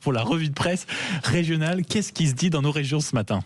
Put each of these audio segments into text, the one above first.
Pour la revue de presse régionale, qu'est-ce qui se dit dans nos régions ce matin ?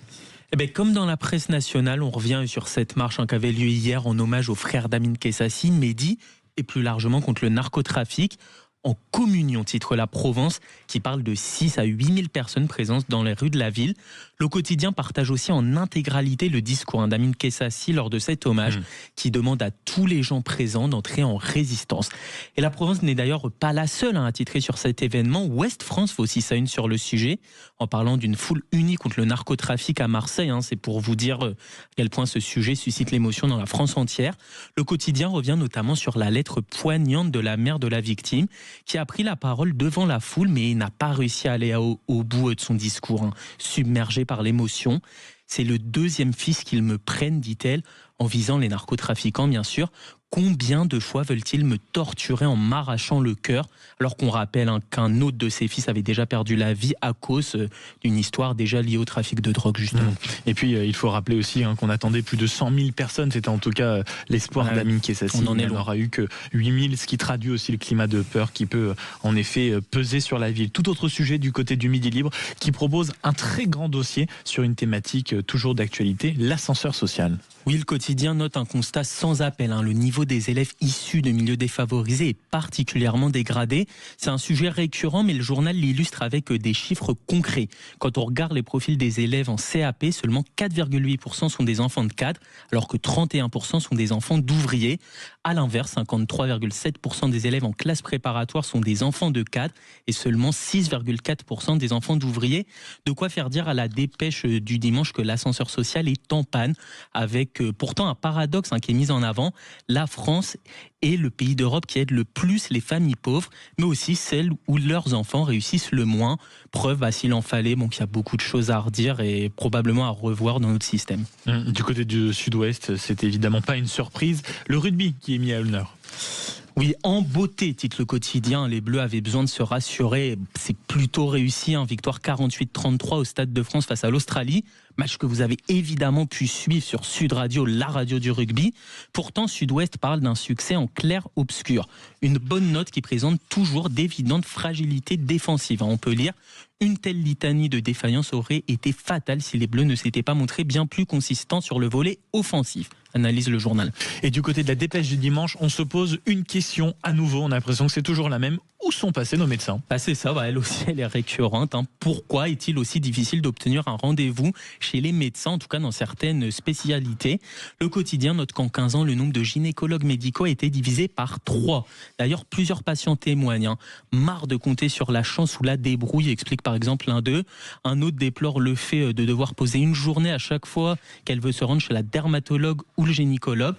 Eh bien, comme dans la presse nationale, on revient sur cette marche qui avait lieu hier en hommage aux frères d'Amin Kessassi, Mehdi, et plus largement contre le narcotrafic. En communion, titre La Provence, qui parle de 6 à 8 000 personnes présentes dans les rues de la ville. Le quotidien partage aussi en intégralité le discours d'Amin Kessassi lors de cet hommage, qui demande à tous les gens présents d'entrer en résistance. Et La Provence n'est d'ailleurs pas la seule à titrer sur cet événement. Ouest France fait aussi sa une sur le sujet, en parlant d'une foule unie contre le narcotrafic à Marseille. C'est pour vous dire à quel point ce sujet suscite l'émotion dans la France entière. Le quotidien revient notamment sur la lettre poignante de la mère de la victime, qui a pris la parole devant la foule, mais n'a pas réussi à aller au bout de son discours, submergé par l'émotion. C'est le deuxième fils qu'ils me prennent, dit-elle, en visant les narcotrafiquants, bien sûr. Combien de fois veulent-ils me torturer en m'arrachant le cœur, alors qu'on rappelle qu'un autre de ses fils avait déjà perdu la vie à cause d'une histoire déjà liée au trafic de drogue, justement. Et puis, il faut rappeler aussi qu'on attendait plus de 100 000 personnes. C'était en tout cas l'espoir d'Amin Kessassi. On n'aura eu que 8 000, ce qui traduit aussi le climat de peur qui peut en effet peser sur la ville. Tout autre sujet du côté du Midi Libre, qui propose un très grand dossier sur une thématique toujours d'actualité, l'ascenseur social. Oui, le quotidien note un constat sans appel. Le niveau des élèves issus de milieux défavorisés est particulièrement dégradé. C'est un sujet récurrent, mais le journal l'illustre avec des chiffres concrets. Quand on regarde les profils des élèves en CAP, seulement 4,8% sont des enfants de cadre, alors que 31% sont des enfants d'ouvriers. À l'inverse, 53,7% des élèves en classe préparatoire sont des enfants de cadre et seulement 6,4% des enfants d'ouvriers. De quoi faire dire à la dépêche du dimanche que l'ascenseur social est en panne, avec pourtant un paradoxe qui est mis en avant. La France est le pays d'Europe qui aide le plus les familles pauvres, mais aussi celles où leurs enfants réussissent le moins. Preuve, s'il en fallait, qu'il y a beaucoup de choses à redire et probablement à revoir dans notre système. Du côté du sud-ouest, c'est évidemment pas une surprise. Le rugby qui est mis à l'honneur. Oui, en beauté, titre le quotidien. Les Bleus avaient besoin de se rassurer. C'est plutôt réussi. Victoire 48-33 au Stade de France face à l'Australie. Match que vous avez évidemment pu suivre sur Sud Radio, la radio du rugby. Pourtant, Sud-Ouest parle d'un succès en clair-obscur. Une bonne note qui présente toujours d'évidentes fragilités défensives. On peut lire: une telle litanie de défaillance aurait été fatale si les Bleus ne s'étaient pas montrés bien plus consistants sur le volet offensif. Analyse le journal. Et du côté de la dépêche du dimanche, on se pose une question à nouveau. On a l'impression que c'est toujours la même. Où sont passés nos médecins ? C'est ça, elle aussi, elle est récurrente. Pourquoi est-il aussi difficile d'obtenir un rendez-vous chez les médecins, en tout cas dans certaines spécialités ? Le quotidien note qu'en 15 ans, le nombre de gynécologues médicaux a été divisé par 3. D'ailleurs, plusieurs patients témoignent. Marre de compter sur la chance ou la débrouille, explique par exemple l'un d'eux. Un autre déplore le fait de devoir poser une journée à chaque fois qu'elle veut se rendre chez la dermatologue ou le gynécologue,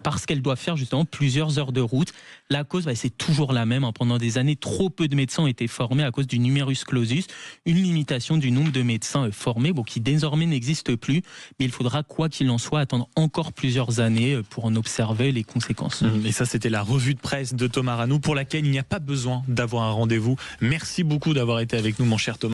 parce qu'elle doit faire justement plusieurs heures de route. La cause, c'est toujours la même. Pendant des années, trop peu de médecins ont été formés à cause du numerus clausus, une limitation du nombre de médecins formés, qui désormais n'existe plus. Mais il faudra, quoi qu'il en soit, attendre encore plusieurs années pour en observer les conséquences. Et ça, c'était la revue de presse de Thomas Ranou, pour laquelle il n'y a pas besoin d'avoir un rendez-vous. Merci beaucoup d'avoir été avec nous, mon cher Thomas.